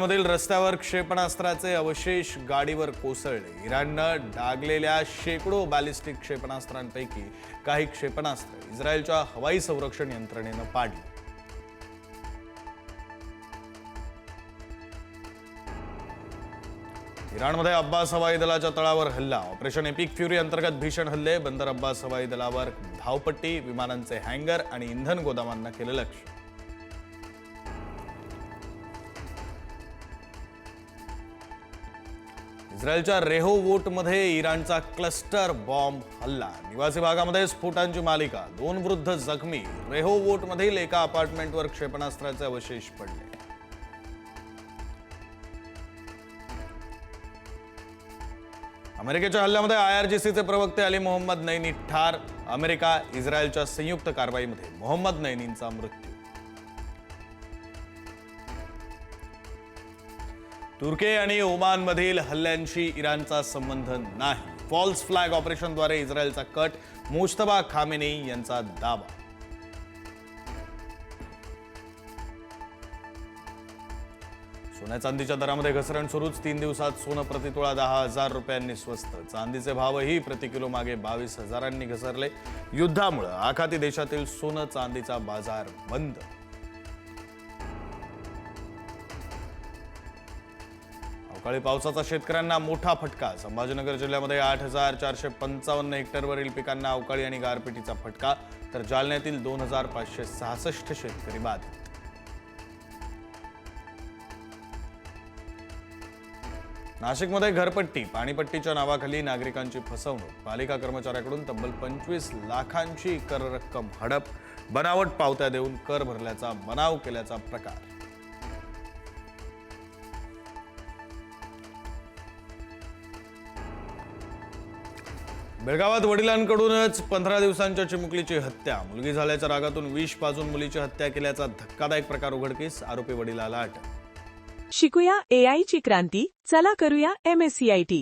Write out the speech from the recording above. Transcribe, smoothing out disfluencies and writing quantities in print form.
मधील रस्त्यावर क्षेपणास्त्राचे अवशेष गाडीवर कोसळले। इराणनं डागलेल्या शेकडो बॅलिस्टिक क्षेपणास्त्रांपैकी काही क्षेपणास्त्र इस्रायलच्या हवाई संरक्षण यंत्रणेनं पाडली। इराणमध्ये अब्बास हवाई दलाच्या तळावर हल्ला। ऑपरेशन एपिक फ्युरी अंतर्गत भीषण हल्ले। बंदर अब्बास हवाई दलावर धावपट्टी, विमानांचे हँगर आणि इंधन गोदामांना केलं लक्ष्य। इस्रायलच्या रेहोवोटमध्ये इराणचा क्लस्टर बॉम्ब हल्ला। निवासी भागामध्ये स्फोटांची मालिका। 2 वृद्ध जखमी। रेहोवोटमधील एका अपार्टमेंटवर क्षेपणास्त्राचे अवशेष पडले। अमेरिकेच्या हल्ल्यामध्ये आयआरजीसीचे प्रवक्ते अली मोहम्मद नैनी ठार। अमेरिका इस्रायलच्या संयुक्त कारवाईमध्ये मोहम्मद नैनींचा मृत्यू। तुर्की आणि ओमानमधील हल्ल्यांशी इराणचा संबंध नाही। फॉल्स फ्लॅग ऑपरेशनद्वारे इस्रायलचा कट। मुज्तबा खामेनी यांचा दावा। सोन्या चांदीच्या दरामध्ये घसरण सुरूच। 3 दिवसात सोनं प्रतितोळा 10,000 रुपयांनी स्वस्त। चांदीचे भावही प्रति किलो मागे 22,000 घसरले। युद्धामुळे आखाती देशातील सोनं चांदीचा बाजार बंद। अवकाळी पावसाचा शेतकऱ्यांना मोठा फटका। संभाजीनगर जिल्ह्यामध्ये 8,455 हेक्टरवरील पिकांना अवकाळी आणि गारपिटीचा फटका, तर जालन्यातील 2,566 शेतकरी बाधित। नाशिकमध्ये घरपट्टी, पाणीपट्टीच्या नावाखाली नागरिकांची फसवणूक। पालिका कर्मचाऱ्याकडून तब्बल 25 लाखांची कर रक्कम हडप। बनावट पावत्या देऊन कर भरल्याचा बनाव केल्याचा प्रकार। बेळगावात वडिलांकडूनच 15 दिवसांच्या चिमुकलीची हत्या। मुलगी झाल्याच्या रागातून विष पाजून मुलीची हत्या केल्याचा धक्कादायक प्रकार उघडकीस। आरोपी वडिलाला अटक। शिकूया AI ची क्रांती, चला करूया MSCIT।